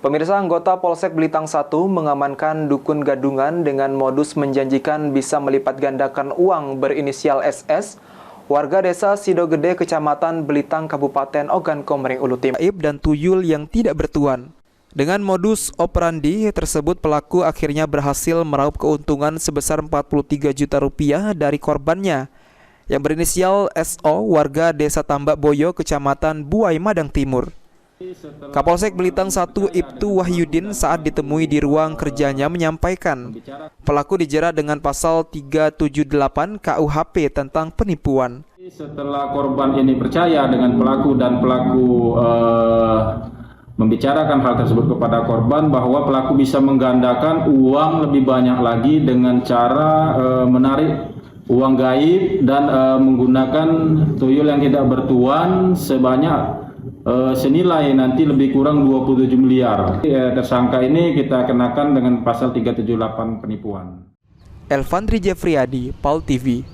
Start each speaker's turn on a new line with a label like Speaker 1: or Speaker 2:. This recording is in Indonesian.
Speaker 1: Pemirsa, anggota Polsek Belitang 1 mengamankan dukun gadungan dengan modus menjanjikan bisa melipat gandakan uang berinisial SS, warga desa Sidogede, Kecamatan Belitang, Kabupaten Ogan Komering Ulu Timur, dan tuyul yang tidak bertuan. Dengan modus operandi tersebut, pelaku akhirnya berhasil meraup keuntungan sebesar 43 juta rupiah dari korbannya, yang berinisial SO, warga desa Tambak Boyo, Kecamatan Buai Madang Timur. Kapolsek Belitang 1 Ibtu Wahyudin saat ditemui di ruang kerjanya menyampaikan pelaku dijerat dengan pasal 378 KUHP tentang penipuan.
Speaker 2: Setelah korban ini percaya dengan pelaku dan pelaku membicarakan hal tersebut kepada korban bahwa pelaku bisa menggandakan uang lebih banyak lagi dengan cara menarik uang gaib dan menggunakan tuyul yang tidak bertuan sebanyak senilai nanti lebih kurang 27 miliar. Tersangka ini kita kenakan dengan pasal 378 penipuan.
Speaker 1: Elvandri Jeffriyadi, PAL TV.